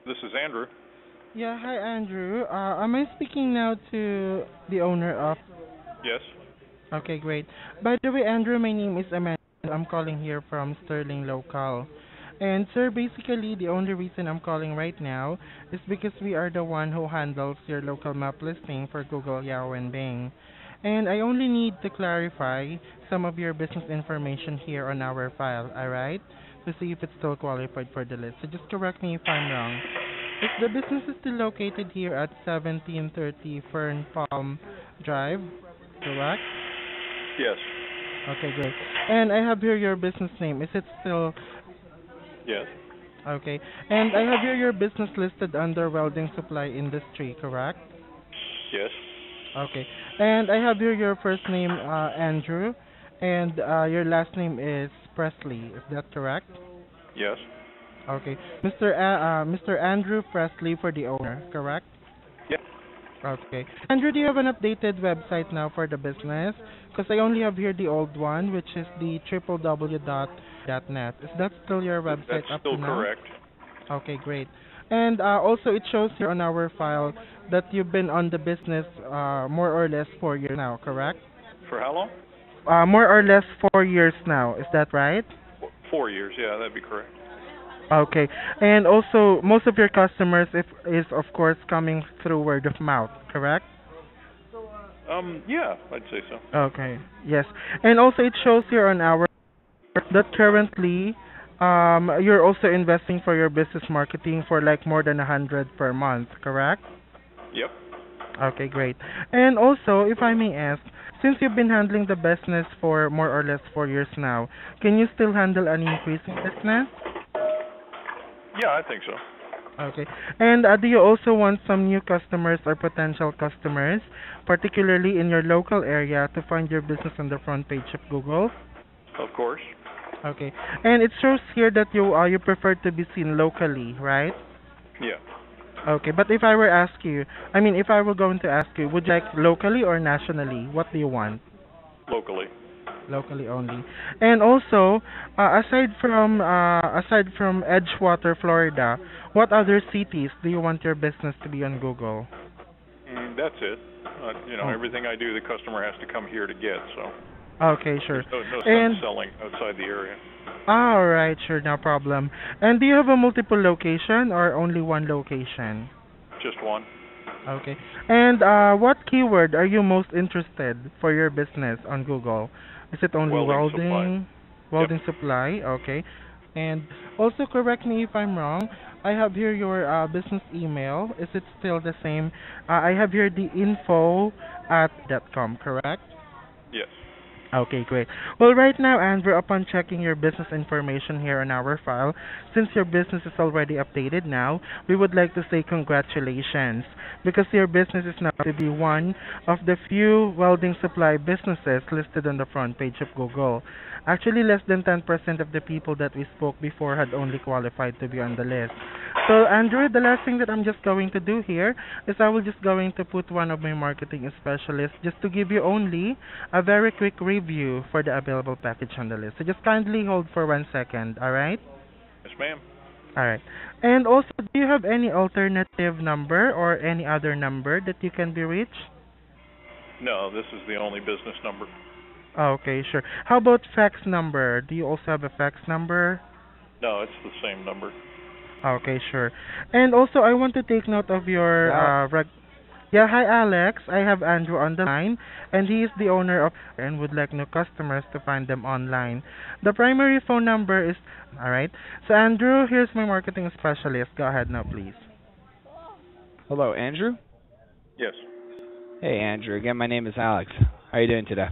This is Andrew. Yeah, hi Andrew. Am I speaking now to the owner of? Yes. Okay, great. By the way, Andrew, my name is Amanda. I'm calling here from Sterling Local. And sir, basically the only reason I'm calling right now is because we are the one who handles your local map listing for Google, Yahoo, and Bing. And I only need to clarify some of your business information here on our file, alright? To see if it's still qualified for the list. So just correct me if I'm wrong. Is the business is still located here at 1730 Fern Palm Drive, correct? Yes. Okay, great. And I have here your business name. Is it still Yes. okay? And I have here your business listed under welding supply industry, correct? Yes. Okay. And I have here your first name, Andrew, and your last name is Presley. Is that correct? Yes. Okay. Mr. Andrew Presley for the owner, correct? Yep. Okay. Andrew, do you have an updated website now for the business? Because I only have here the old one, which is the www.net. Is that still your That's website up to still now? correct. Okay, great. And also, it shows here on our file that you've been on the business more or less 4 years now, correct? For how long? More or less 4 years now. Is that right? 4 years. Yeah, that'd be correct. Okay. And also, most of your customers if, is, of course, coming through word of mouth, correct? Yeah, I'd say so. Okay. Yes. And also it shows here on our that currently you're also investing for your business marketing for like more than 100 per month, correct? Yep. Okay, great. And also, if I may ask, since you've been handling the business for more or less 4 years now, can you still handle an increase in business? Yeah, I think so. Okay. And do you also want some new customers or potential customers, particularly in your local area, to find your business on the front page of Google? Of course. Okay. And it shows here that you prefer to be seen locally, right? Yeah. Okay. But if I were ask you, I mean, if I were going to ask you, would you like locally or nationally? What do you want? Locally. Locally only. And also, aside from Edgewater, Florida, what other cities do you want your business to be on Google? That's it. Oh, Everything I do, the customer has to come here to get. So okay, sure. there's no sense And selling outside the area. all right, sure, no problem. And do you have a multiple location or only one location? Just one. Okay. And what keyword are you most interested for your business on Google? Is it only Welding supply. welding, Yep. welding supply? Okay. And also correct me if I'm wrong. I have here your business email. Is it still the same? I have here the info@com, correct? Yes. Okay, great. Well, right now, Andrew, upon checking your business information here on our file, since your business is already updated now, we would like to say congratulations because your business is now to be one of the few welding supply businesses listed on the front page of Google. Actually, less than 10% of the people that we spoke before had only qualified to be on the list. So, Andrew, the last thing that I'm just going to do here is I will just going to put one of my marketing specialists just to give you only a very quick review for the available package on the list. So just kindly hold for 1 second, alright? Yes, ma'am. Alright. And also, do you have any alternative number or any other number that you can be reached? No, this is the only business number. Okay, sure. How about fax number? Do you also have a fax number? No, it's the same number. Okay, sure. And also, I want to take note of your Alex. yeah, hi Alex. I have Andrew on the line, and he is the owner of and would like new customers to find them online. The primary phone number is all right. So Andrew, here's my marketing specialist. Go ahead now, please. Hello, Andrew. Yes. Hey, Andrew. Again, my name is Alex. How are you doing today?